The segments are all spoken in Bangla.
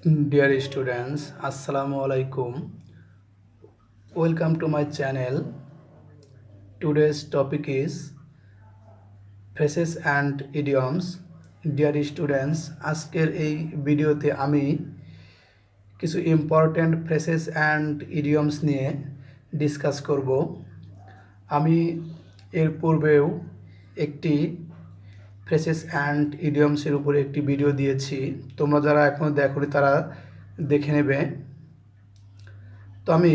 Dear students, Assalamu alaikum. Welcome to my channel. Today's topic is phrases and idioms. Dear students, আজকের এই ভিডিওতে আমি কিছু ইম্পর্ট্যান্ট ফ্রেসেস অ্যান্ড ইডিয়মস নিয়ে ডিসকাস করব। আমি এর পূর্বেও একটি ফ্রেসেস অ্যান্ড ইডিয়মসের উপরে একটি ভিডিও দিয়েছি। তোমরা যারা এখনও দেখোনি তারা দেখে নেবে। তো আমি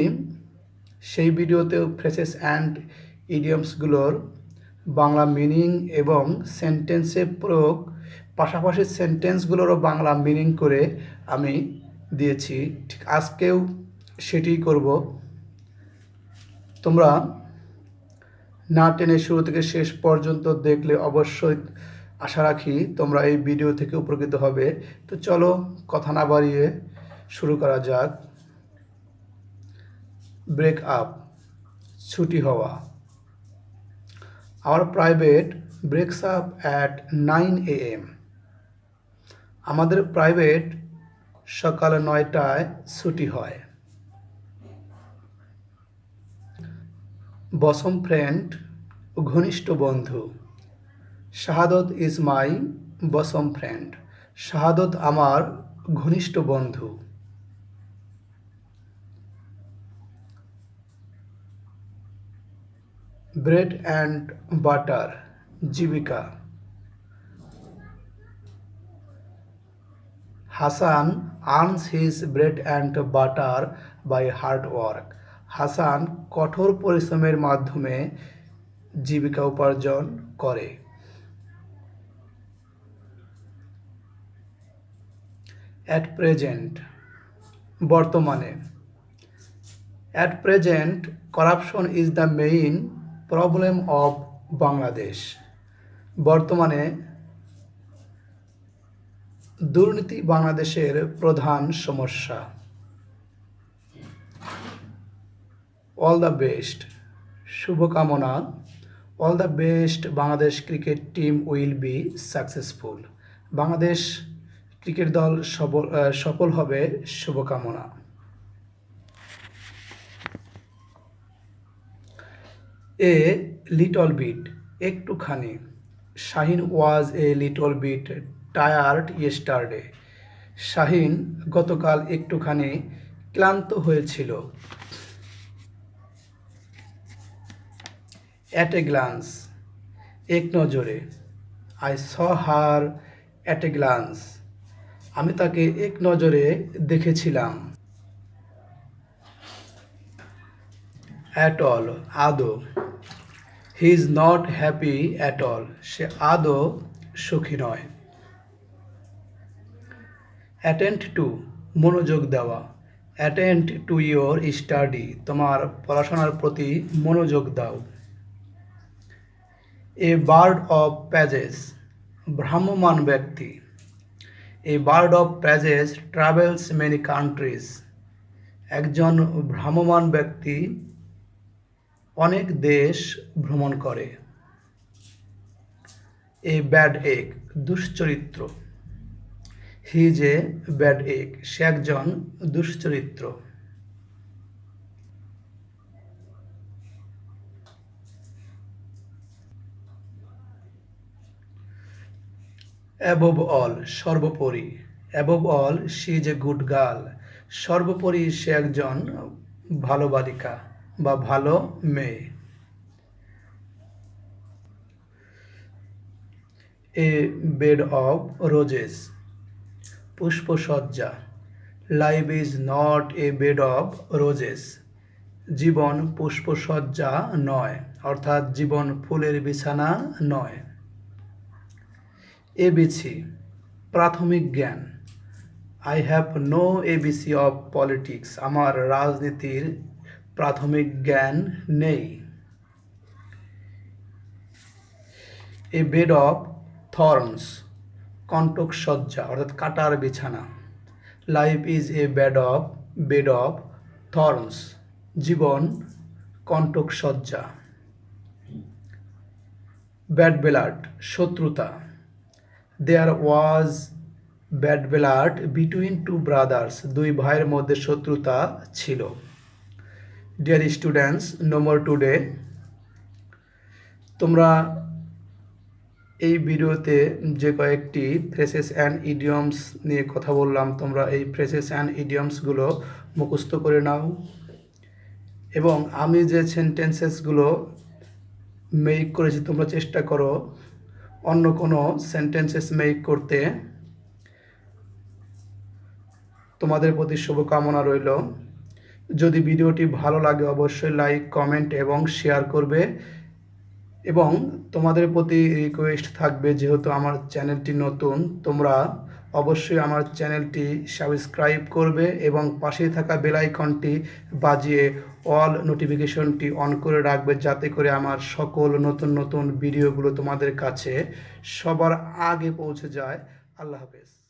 সেই ভিডিওতেও ফ্রেসেস অ্যান্ড ইডিয়মসগুলোর বাংলা মিনিং এবং সেন্টেন্সে প্রয়োগ, পাশাপাশি সেন্টেন্সগুলোরও বাংলা মিনিং করে আমি দিয়েছি। ঠিক আজকেও সেটিই করব। তোমরা না টেনে শুরু থেকে শেষ পর্যন্ত দেখলে অবশ্যই আশা রাখি তোমরা এই ভিডিও থেকে উপকৃত হবে। তো চলো কথা না বাড়িয়ে শুরু করা যাক। ব্রেক আপ, ছুটি হওয়া। Our private breaks up at 9 AM। আমাদের প্রাইভেট সকাল 9টায় ছুটি হয়। বসম ফ্রেন্ড, ঘনিষ্ঠ বন্ধু। শাহাদত ইজ মাই বসম ফ্রেন্ড। শাহাদত আমার ঘনিষ্ঠ বন্ধু। ব্রেড অ্যান্ড বাটার, জীবিকা। Hasan earns his bread and butter by hard work. Hasan কঠোর পরিশ্রমের মাধ্যমে জীবিকা উপার্জন করে। অ্যাট প্রেজেন্ট, বর্তমানে। At present corruption is the main problem of Bangladesh. বর্তমানে দুর্নীতি বাংলাদেশের প্রধান সমস্যা। অল দ্য বেস্ট, শুভকামনা। All the best Bangladesh cricket team will be successful. Bangladesh cricket দল সফল হবে, শুভকামনা। এ লিটল বিট, একটুখানি। Shahin was a little bit tired yesterday. Shahin গতকাল একটুখানি ক্লান্ত হয়েছিল। অ্যাট এ গ্লান্স, এক নজরে। I saw her at a glance. আমি তাকে এক নজরে দেখেছিলাম। অ্যাট অল, আদৌ। He is not happy at all. সে আদৌ সুখী নয়। অ্যাটেন্ড টু, মনোযোগ দেওয়া। অ্যাটেন্ড টু ইয়োর স্টাডি, তোমার পড়াশোনার প্রতি মনোযোগ দাও। এ বার্ড অফ প্যাজেস, ভ্রাম্যমান ব্যক্তি। A bird of passage travels many countries. একজন ভ্রাম্যমান ব্যক্তি অনেক দেশ ভ্রমণ করে। এ ব্যাড এগ, দুশ্চরিত্র। He is a bad egg, সে একজন দুশ্চরিত্র। অ্যাবভ অল, সর্বোপরি। Above all she is a good girl. সর্বোপরি সে একজন ভালো বালিকা বা ভালো মেয়ে। এ বেড অফ রোজেস, পুষ্পসজ্জা। Life is not a bed of roses. জীবন পুষ্পসজ্জা নয়, অর্থাৎ জীবন ফুলের বিছানা নয়। এবিসি, প্রাথমিক জ্ঞান। I have no ABC of politics. আমার রাজনীতির প্রাথমিক জ্ঞান নেই। এ বেড অফ থর্নস, কণ্টকসজ্জা অর্থাৎ কাটার বিছানা। Life is a bed of thorns. জীবন কণ্টকসজ্জা। ব্যাড ব্লাড, শত্রুতা। There was bad blood between two brothers, দুই ভাইয়ের মধ্যে শত্রুতা ছিল। Dear students, no more today. তোমরা এই ভিডিওতে যে কয়েকটি ফ্রেজেস অ্যান্ড ইডিয়মস নিয়ে কথা বললাম, তোমরা এই ফ্রেজেস অ্যান্ড ইডিয়মসগুলো মুখস্থ করে নাও এবং আমি যে সেন্টেন্সেসগুলো মেক করেছি তোমরা চেষ্টা করো অন্য কোনো সেন্টেন্সেস মেক করতে। তোমাদের প্রতি শুভকামনা রইল। যদি ভিডিওটি ভালো লাগে অবশ্যই লাইক, কমেন্ট এবং শেয়ার করবে এবং তোমাদের প্রতি রিকোয়েস্ট থাকবে, যেহেতু আমার চ্যানেলটি নতুন, তোমরা অবশ্যই আমার চ্যানেলটি সাবস্ক্রাইব করবে এবং পাশে থাকা বেল আইকনটি বাজিয়ে অল নোটিফিকেশনটি অন করে রাখবে, যাতে করে আমার সকল নতুন নতুন ভিডিওগুলো তোমাদের কাছে সবার আগে পৌঁছে যায়। আল্লাহ হাফেজ।